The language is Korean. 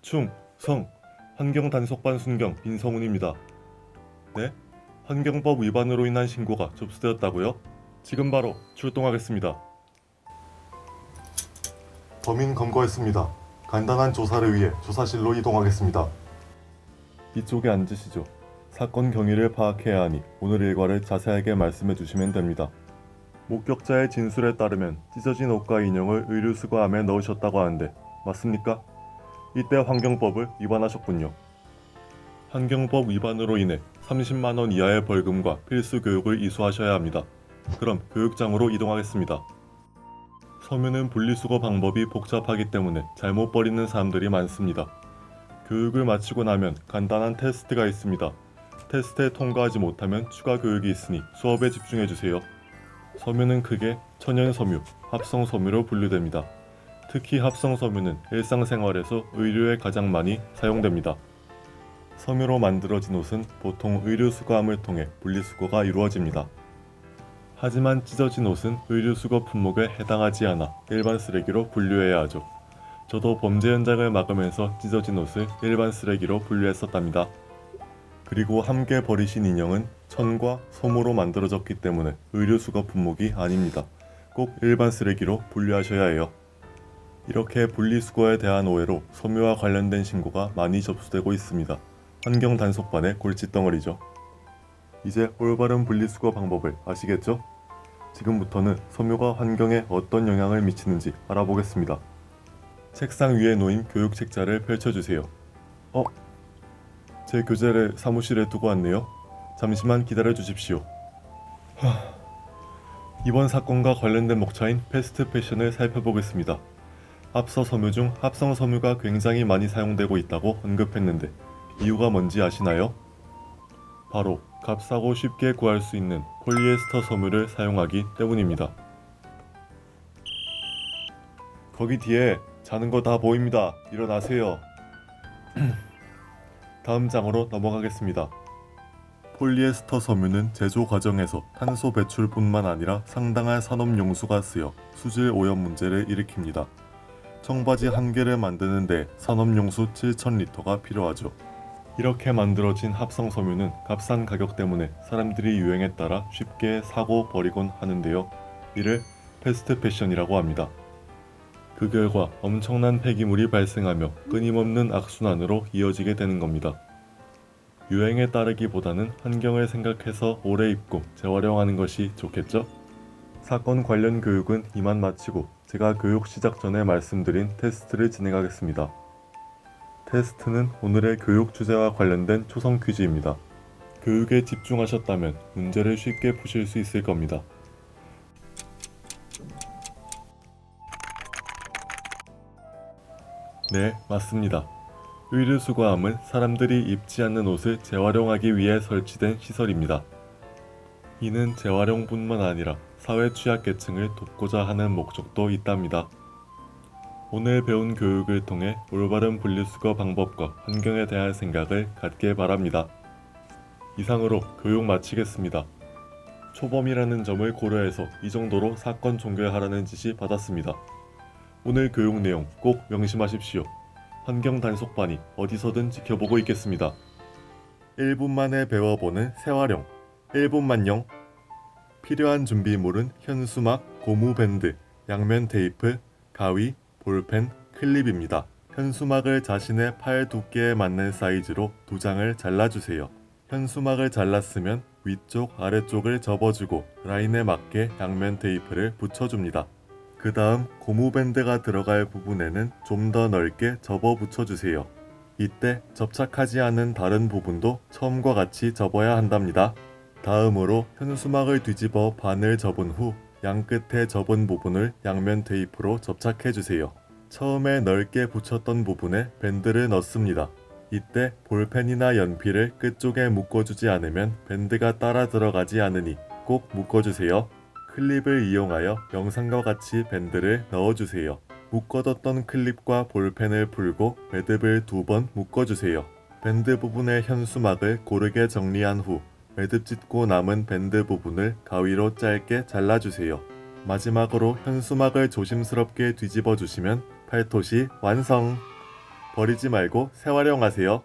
충성 환경단속반 순경 민성훈입니다. 네? 환경법 위반으로 인한 신고가 접수되었다고요? 지금 바로 출동하겠습니다. 범인 검거했습니다. 간단한 조사를 위해 조사실로 이동하겠습니다. 이쪽에 앉으시죠. 사건 경위를 파악해야 하니 오늘 일과를 자세하게 말씀해 주시면 됩니다. 목격자의 진술에 따르면 찢어진 옷과 인형을 의류수거함에 넣으셨다고 하는데 맞습니까? 이때 환경법을 위반하셨군요. 환경법 위반으로 인해 30만 원 이하의 벌금과 필수 교육을 이수하셔야 합니다. 그럼 교육장으로 이동하겠습니다. 섬유는 분리수거 방법이 복잡하기 때문에 잘못 버리는 사람들이 많습니다. 교육을 마치고 나면 간단한 테스트가 있습니다. 테스트에 통과하지 못하면 추가 교육이 있으니 수업에 집중해주세요. 섬유는 크게 천연섬유, 합성섬유로 분류됩니다. 특히 합성섬유는 일상생활에서 의류에 가장 많이 사용됩니다. 섬유로 만들어진 옷은 보통 의류수거함을 통해 분리수거가 이루어집니다. 하지만 찢어진 옷은 의류수거 품목에 해당하지 않아 일반 쓰레기로 분류해야 하죠. 저도 범죄 현장을 막으면서 찢어진 옷을 일반 쓰레기로 분류했었답니다. 그리고 함께 버리신 인형은 천과 솜으로 만들어졌기 때문에 의류수거 품목이 아닙니다. 꼭 일반 쓰레기로 분류하셔야 해요. 이렇게 분리수거에 대한 오해로 섬유와 관련된 신고가 많이 접수되고 있습니다. 환경단속반의 골칫덩어리죠. 이제 올바른 분리수거 방법을 아시겠죠? 지금부터는 섬유가 환경에 어떤 영향을 미치는지 알아보겠습니다. 책상 위에 놓인 교육 책자를 펼쳐주세요. 제 교재를 사무실에 두고 왔네요. 잠시만 기다려 주십시오. 이번 사건과 관련된 목차인 패스트 패션을 살펴보겠습니다. 앞서 섬유 중 합성 섬유가 굉장히 많이 사용되고 있다고 언급했는데 이유가 뭔지 아시나요? 바로 값싸고 쉽게 구할 수 있는 폴리에스터 섬유를 사용하기 때문입니다. 거기 뒤에 자는 거 다 보입니다. 일어나세요. 다음 장으로 넘어가겠습니다. 폴리에스터 섬유는 제조 과정에서 탄소 배출뿐만 아니라 상당한 산업 용수가 쓰여 수질 오염 문제를 일으킵니다. 청바지 한 개를 만드는데 산업용수 7,000리터가 필요하죠. 이렇게 만들어진 합성 섬유는 값싼 가격 때문에 사람들이 유행에 따라 쉽게 사고 버리곤 하는데요. 이를 패스트 패션이라고 합니다. 그 결과 엄청난 폐기물이 발생하며 끊임없는 악순환으로 이어지게 되는 겁니다. 유행에 따르기보다는 환경을 생각해서 오래 입고 재활용하는 것이 좋겠죠? 사건 관련 교육은 이만 마치고 제가 교육 시작 전에 말씀드린 테스트를 진행하겠습니다. 테스트는 오늘의 교육 주제와 관련된 초성 퀴즈입니다. 교육에 집중하셨다면 문제를 쉽게 푸실 수 있을 겁니다. 네, 맞습니다. 의류수거함은 사람들이 입지 않는 옷을 재활용하기 위해 설치된 시설입니다. 이는 재활용뿐만 아니라 사회 취약계층을 돕고자 하는 목적도 있답니다. 오늘 배운 교육을 통해 올바른 분리수거 방법과 환경에 대한 생각을 갖게 바랍니다. 이상으로 교육 마치겠습니다. 초범이라는 점을 고려해서 이 정도로 사건 종결하라는 지시 받았습니다. 오늘 교육 내용 꼭 명심하십시오. 환경단속반이 어디서든 지켜보고 있겠습니다. 1분 만에 배워보는 재활용 1분만용. 필요한 준비물은 현수막, 고무밴드, 양면 테이프, 가위, 볼펜, 클립입니다. 현수막을 자신의 팔 두께에 맞는 사이즈로 2장을 잘라주세요. 현수막을 잘랐으면 위쪽, 아래쪽을 접어주고 라인에 맞게 양면 테이프를 붙여줍니다. 그 다음 고무밴드가 들어갈 부분에는 좀 더 넓게 접어 붙여주세요. 이때 접착하지 않은 다른 부분도 처음과 같이 접어야 한답니다. 다음으로 현수막을 뒤집어 반을 접은 후 양끝에 접은 부분을 양면 테이프로 접착해주세요. 처음에 넓게 붙였던 부분에 밴드를 넣습니다. 이때 볼펜이나 연필을 끝쪽에 묶어주지 않으면 밴드가 따라 들어가지 않으니 꼭 묶어주세요. 클립을 이용하여 영상과 같이 밴드를 넣어주세요. 묶어뒀던 클립과 볼펜을 풀고 매듭을 2번 묶어주세요. 밴드 부분의 현수막을 고르게 정리한 후 매듭 찢고 남은 밴드 부분을 가위로 짧게 잘라주세요. 마지막으로 현수막을 조심스럽게 뒤집어 주시면 팔토시 완성! 버리지 말고 재활용하세요.